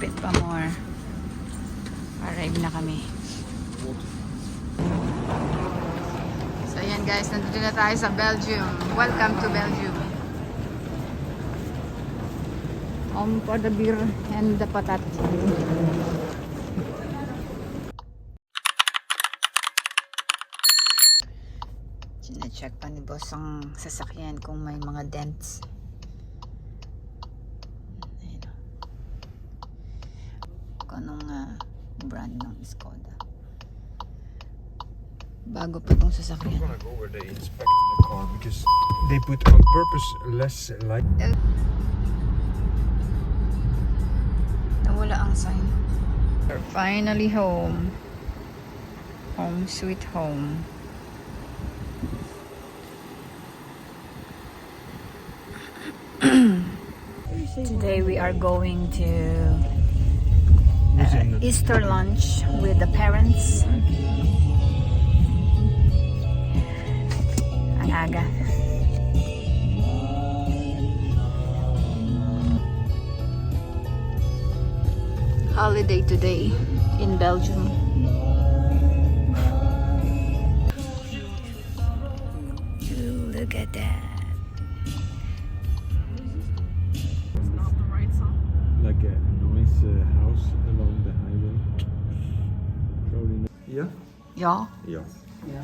bit pa more. Arrive na kami. So ayan guys, nandito na tayo sa Belgium. Welcome to Belgium. For the beer and the patat. Sina-check pa ni boss ang sasakyan kung may mga dents. Ayan. Kung anong brand ng Skoda. Bago pa itong sasakyan. I'm gonna go where they inspect the car because they put on purpose less light. Nawala ang sign. We're finally home. Home sweet home. Today we are going to Easter lunch with the parents. Ang aga. Holiday today in Belgium. Look at that. It's not the right song. Like a nice house along the highway. Ja? Ja. Ja. Ja.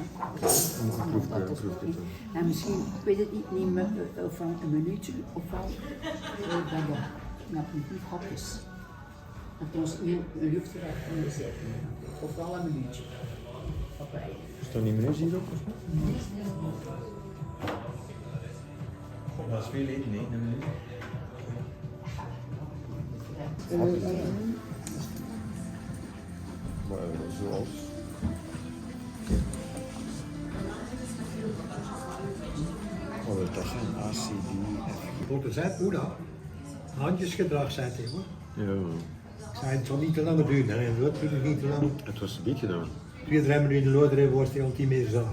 Proef het. En misschien, ik weet het niet, neem van een minuutje of wel dat je nog niet hapjes. Want dan is het niet een luchtgerecht van de zetel. Of wel een minuutje. Oké. Is dat niet meer hierop? Dat is veel eten, nee, een minuut. Maar zoals? Oh, dat zijn ACD. Dokter zei, moeder, handjesgedrag zei hij hoor. Ja, Ik zei, het zal niet te lang duren. En dat doet niet te lang. het was een beetje gedaan. 2-3 minuten in de loodrij wordt hij al 10 meter zo.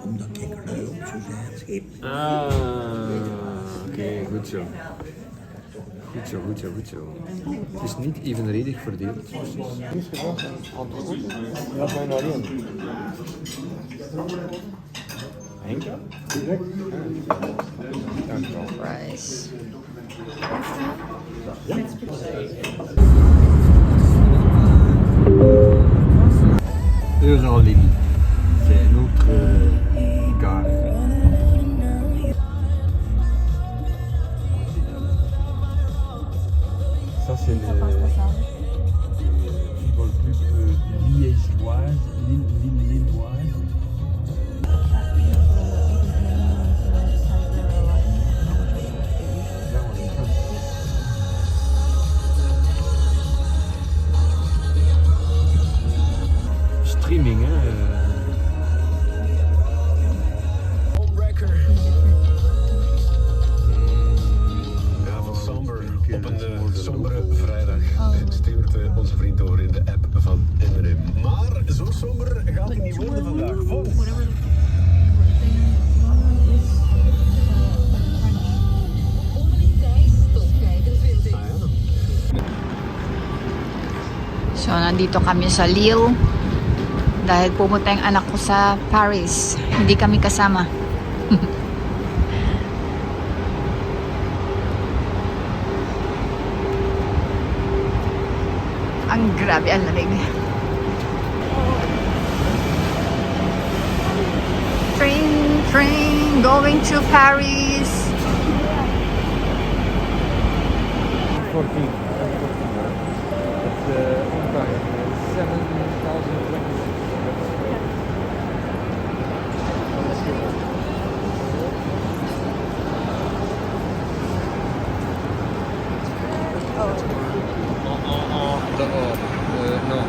Omdat ik er op zo zijn. Oké, goed zo. Goed zo. Het is niet evenredig verdeeld. Precies. Ja, zijn alleen. Henk? Direct? Dankjewel. Rice. Deux ans Lily. C'est un autre gare. Ça c'est le football club liégeoise, Lilloise. Streaming, hè? Ja, van somber op een sombere vrijdag stuurt onze vriend door in de app van NRM. Maar zo somber gaat het niet worden vandaag. Volgens So, nandito kami sa Lille. Dahil pumunta yung anak ko sa Paris. Hindi kami kasama. Ang grabe, ang lamig. Train, going to Paris. 14. It's on time. 7,000. No.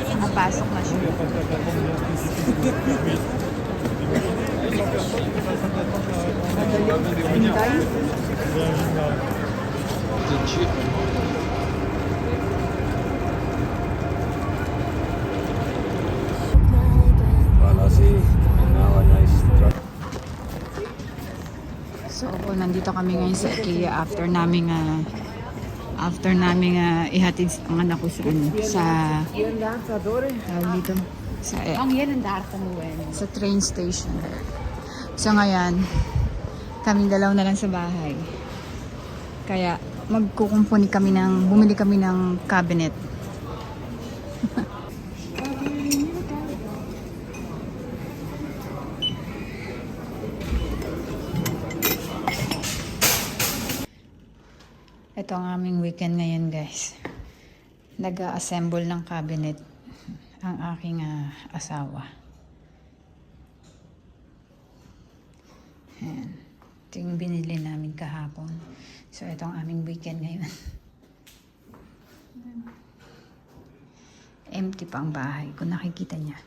Nakapasok na siya. Hintay? Legit. So, nandito kami ngayon sa IKEA after naming ihatid ang anak ko sa dito sa train station. So ngayon, kaming dalaw na lang sa bahay. Kaya bumili kami ng cabinet. Ito ang aming weekend ngayon, guys. Nag-assemble ng cabinet ang aking asawa. Ayan. Ito yung binili namin kahapon. So, ito ang aming weekend ngayon. Empty pa ang bahay kung nakikita niya.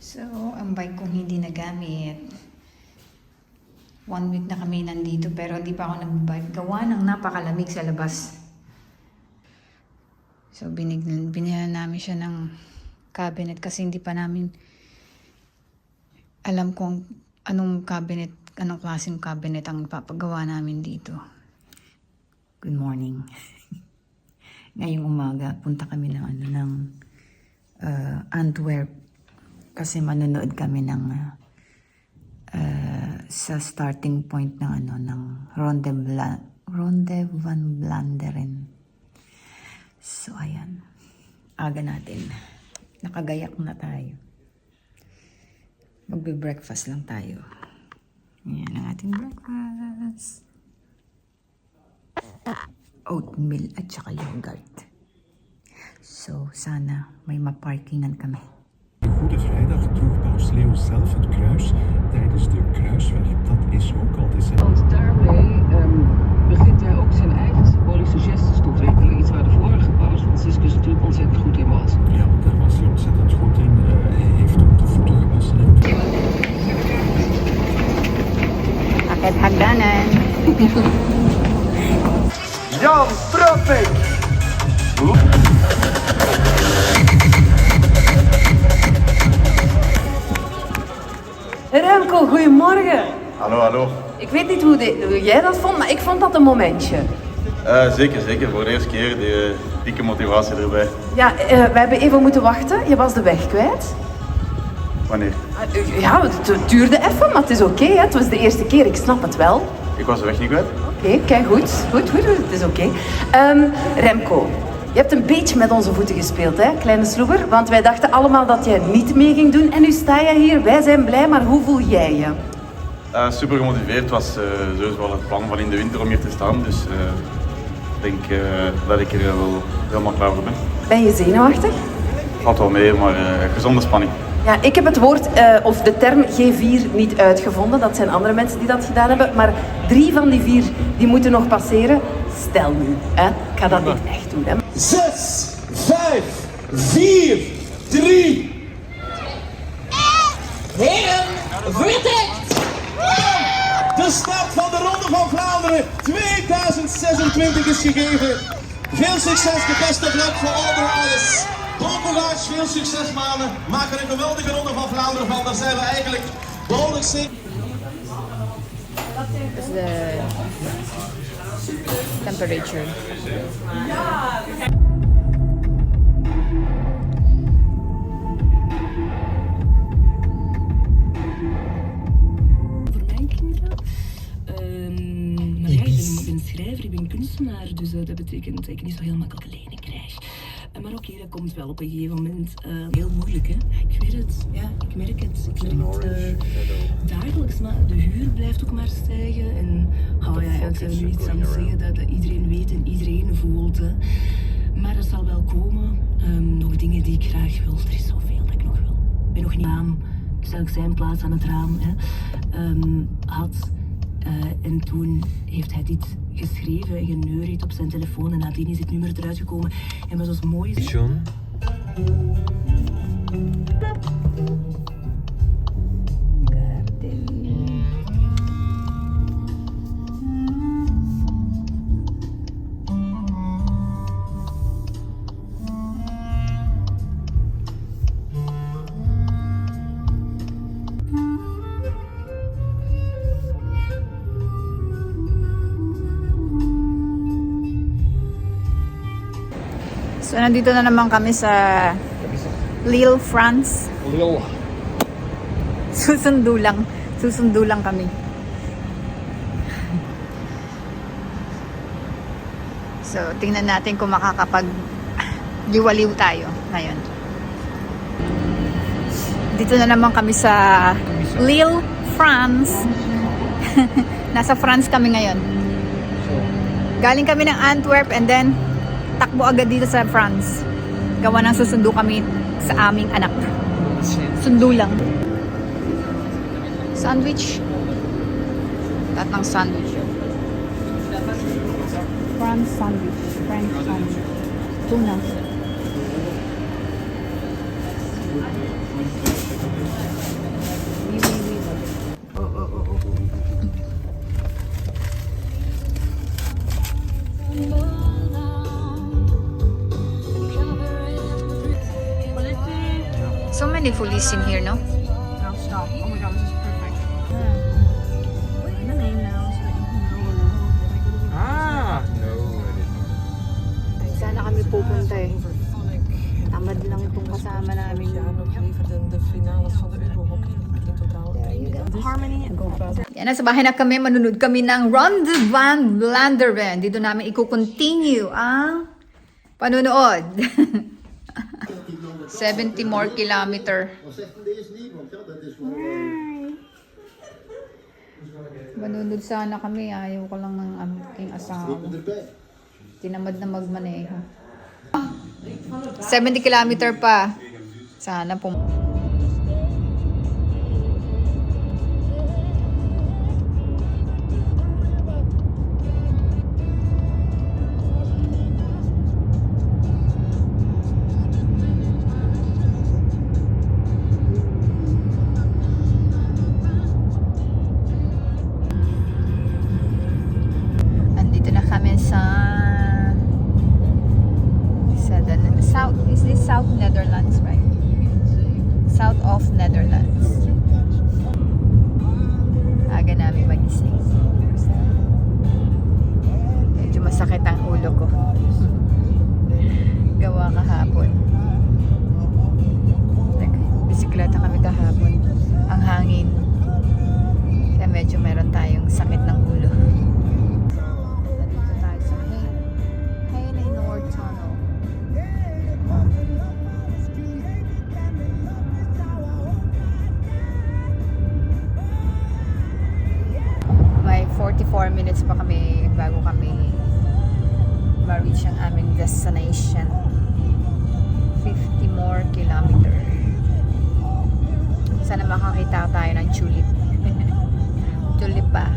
So, ang bike kong hindi nagamit. 1 week na kami nandito pero hindi pa ako nag-bike. Gawa ng napakalamig sa labas. So, binigyan namin siya ng cabinet kasi hindi pa namin alam kung anong klaseng cabinet ang papagawa namin dito. Good morning. Ngayong umaga, punta kami ng Antwerp kasi manonood kami ng sa starting point ng Ronde van Vlaanderen. So, ayan. Aga natin. Nakagayak na tayo. Magbe-breakfast lang tayo. Ayan ang ating breakfast. Oatmeal at saka yogurt. So, sana may maparkingan kami. De Goede Vrijdag droeg Paus Leo zelf het kruis tijdens de kruisweg. Dat is ook altijd zijn... Want daarmee begint hij ook zijn eigen symbolische gestes te ontwikkelen. Iets waar de vorige paus, Franciscus, natuurlijk ontzettend goed in was. Ja, daar was hij ontzettend goed in. Hij heeft ook de voeten gewassen. Akit hagdanan. Jan Trappik! Remco, goedemorgen. Hallo, hallo. Ik weet niet hoe jij dat vond, maar ik vond dat een momentje. Zeker, zeker. Voor de eerste keer die dikke motivatie erbij. Ja, we hebben even moeten wachten. Je was de weg kwijt. Wanneer? Ja, het duurde even, maar het is oké. Het was de eerste keer, ik snap het wel. Ik was de weg niet kwijt. Oké, kijk, goed, het is oké. Remco, je hebt een beetje met onze voeten gespeeld, hè, kleine sloeber. Want wij dachten allemaal dat jij niet mee ging doen en nu sta je hier. Wij zijn blij, maar hoe voel jij je? Super gemotiveerd. Het was sowieso wel het plan van in de winter om hier te staan. Dus ik denk dat ik er wel helemaal klaar voor ben. Ben je zenuwachtig? Valt wel mee, maar gezonde spanning. Ja, ik heb het woord of de term G4 niet uitgevonden. Dat zijn andere mensen die dat gedaan hebben. Maar 3 van die 4 die moeten nog passeren. Stel nu, hè? Ik ga dat niet echt doen. Hè? 6, 5, 4, 3. Heren, vertrekt! De start van de Ronde van Vlaanderen 2026 is gegeven. Veel succes, de beste luck voor Alderhades. Bon courage, veel succes mannen. Maak er een geweldige Ronde van Vlaanderen van. Daar zijn we eigenlijk behoorlijk zeker. Is the temperature. Voor mijn kinderen. Maar ja, ik ben schrijver, ik ben kunstenaar, dus dat betekent dat ik niet zo heel makkelijk lening krijg. Maar oké, dat komt wel op een gegeven moment. Heel moeilijk, hè? Ja, ik weet het. Ja, ik merk het. Ik merk het dagelijks, maar de huur blijft ook maar stijgen. En ja, ik zou nu iets aan zeggen dat iedereen weet en iedereen voelt. Hè. Maar er zal wel komen. Nog dingen die ik graag wil. Er is zoveel dat ik nog wil. Ik ben nog niet aan. Stel ik zijn plaats aan het raam had. En toen heeft hij dit geschreven en geneuried op zijn telefoon en nadien is het nummer eruit gekomen. En wat was mooi is... John? So, nandito na naman kami sa Lille, France. Lille. Susundo lang kami. So, tingnan natin kung makakapag-liwaliw tayo ngayon. Dito na naman kami sa Lille, France. Nasa France kami ngayon. Galing kami ng Antwerp and then takbo agad dito sa France. Gawa ng susundo kami sa aming anak. Sundo lang. Sandwich. Tatang sandwich. France sandwich. French sandwich. Tuna. So many police in here, no? Now stop. Oh my god, this is perfect. Write the name now so that you can know when I Ah! No, I didn't. Ay, sana kami pupunta eh. Tamad lang itong kasama namin. de finales van de Eurohockey in totaal. Harmony and go fast. Yan, nasa bahay na kami. Manunod kami ng Ronde van Vlaanderen. Dito namin i-continue ang panunood. 70 more kilometer. Manunod sana kami. Ayaw ko lang ng aking asawa. Tinamad na magmaneho. 70 kilometer pa. Sana andito na kami sa South, is this South Netherlands, right? South of Netherlands. Aga namin magising. Medyo masakit ang ulo ko. Gawa kahapon. Bisikleta kami kahapon. Ang hangin. Kaya medyo meron tayong sakit ng ulo. Nandito tayo sa Heine Noord Tunnel. May 44 minutes pa kami bago kami ma-reach ang aming destination. 50 more kilometer. Sana makakita tayo ng tulip. Tulip pa.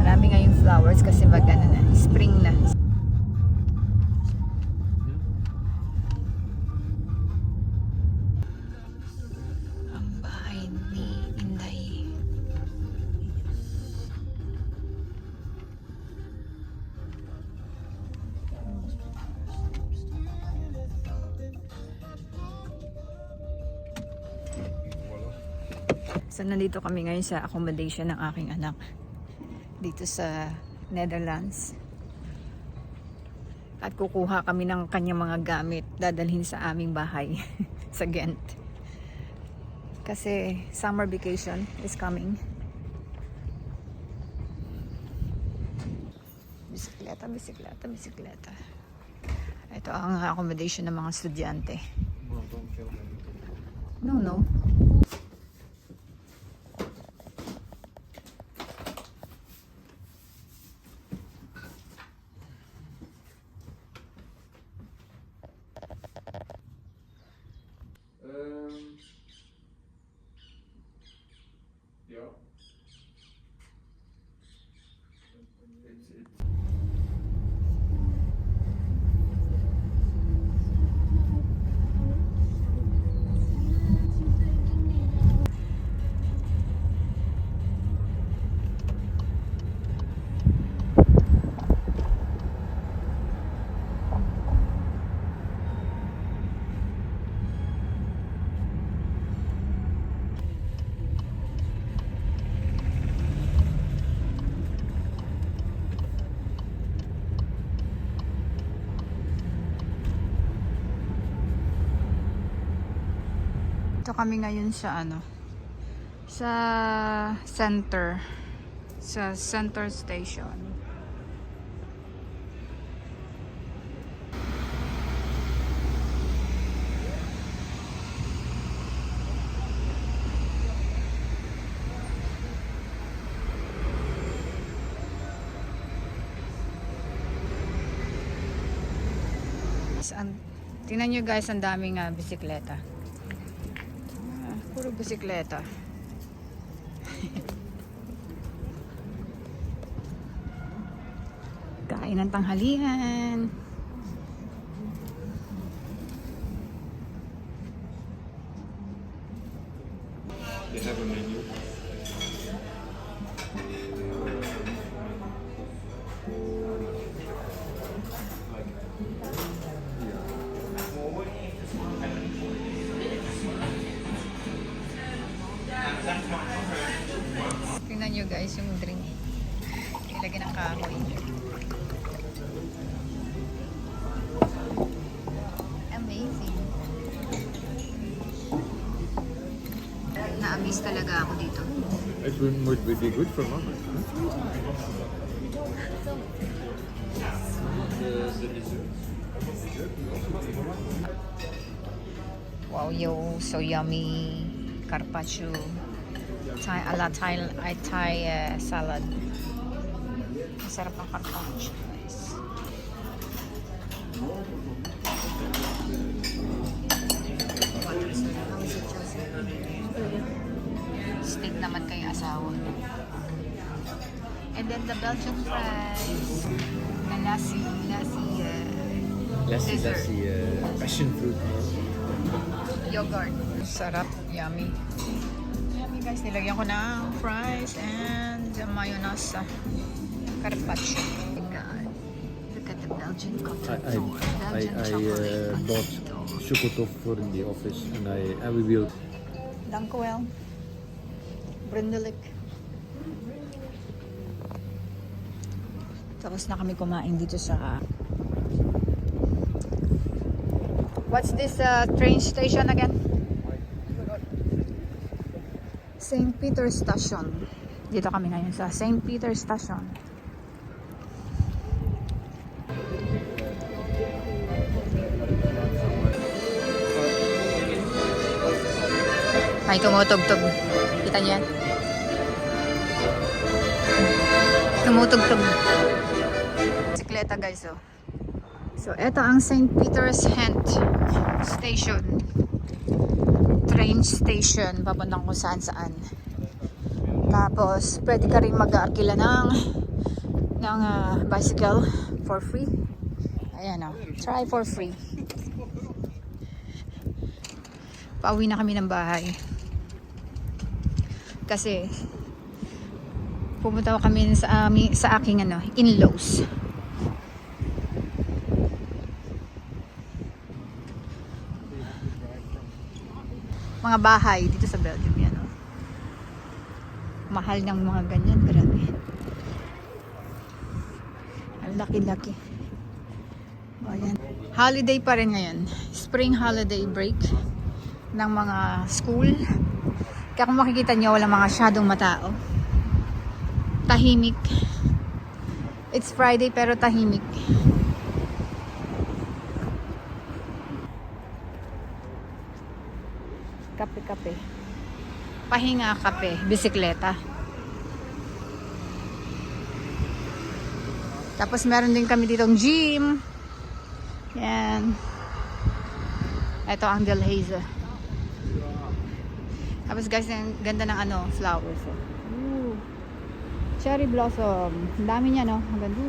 Marami ngayong flowers kasi magana na. Spring na. Ang bahay ni Inday. So, nandito kami ngayon sa accommodation ng aking anak. Dito sa Netherlands. At kukuha kami ng kanyang mga gamit. Dadalhin sa aming bahay. Sa Ghent. Kasi summer vacation is coming. Bisikleta, bisikleta, bisikleta. Ito ang accommodation ng mga estudyante. No. kami ngayon sa ano, sa center station. Tingnan nyo guys, ang daming bisikleta. Puro bisikleta. Kain ng tanghalian. They have a menu. Tingnan nyo guys yung drink. Ilagay ng kahoy. Amazing. Na-amaze talaga ako dito. It would be good for mama. Wow, yo, so yummy. Carpaccio. Thai salad. Masarap ang carpaccio, guys. Steak naman kay asawa. And then the Belgian fries. The lassi dessert. Passion fruit. Yogurt. Sarap. Yummy. Yummy guys. Nilagyan ko ng fries and mayonnaise. Carpaccio. Oh my God. Look at the Belgian cotton. Belgian chocolate. Bought chocotoff for the office and we will. Dank u wel. Brindelijk. Tapos na kami kumain dito sa... What's this train station again? St. Peter Station. Dito kami ngayon sa St. Peter Station. May tumutugtog. Kita niyo yan? Tumutugtog. Bisikleta guys, oh. So, eto ang St. Peter's Hent Station. Train station. Papuntang kung saan saan. Tapos, pwede ka rin mag-arkila ng bicycle for free. Ayan, oh. Try for free. Pauwi na kami ng bahay. Kasi pumunta kami sa aking in-laws. Mga bahay dito sa Belgium yan. Oh. Mahal ng mga ganyan, grabe. Ang laki-laki. O, yan. Holiday pa rin ngayon. Spring holiday break ng mga school. Kaya kung makikita nyo, walang mga masyadong matao. Tahimik. It's Friday pero tahimik. Kape-kape. Pahinga kape. Bisikleta. Tapos meron din kami ditong gym. Yan. Ito ang Delhaize. Tapos guys, ang ganda ng flowers. Ooh. Cherry blossom. Ang dami niya, no? Ang ganda.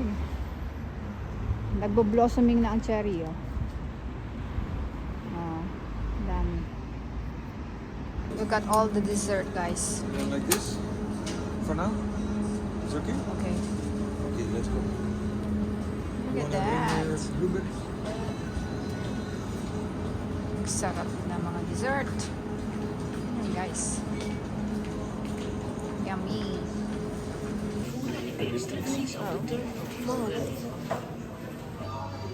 Nagbo-blossoming na ang cherry, oh. Oh, ang dami. Look at all the dessert, guys. You like this? For now? It's okay? Okay. Okay, let's go. Look at that. Blueberries? Sarap na mga dessert. Ayan, guys. Yummy.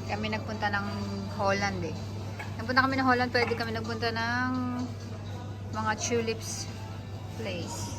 Kami nagpunta ng Holland eh. Nagpunta kami ng Holland, pwede kami nagpunta ng Mga tulips place.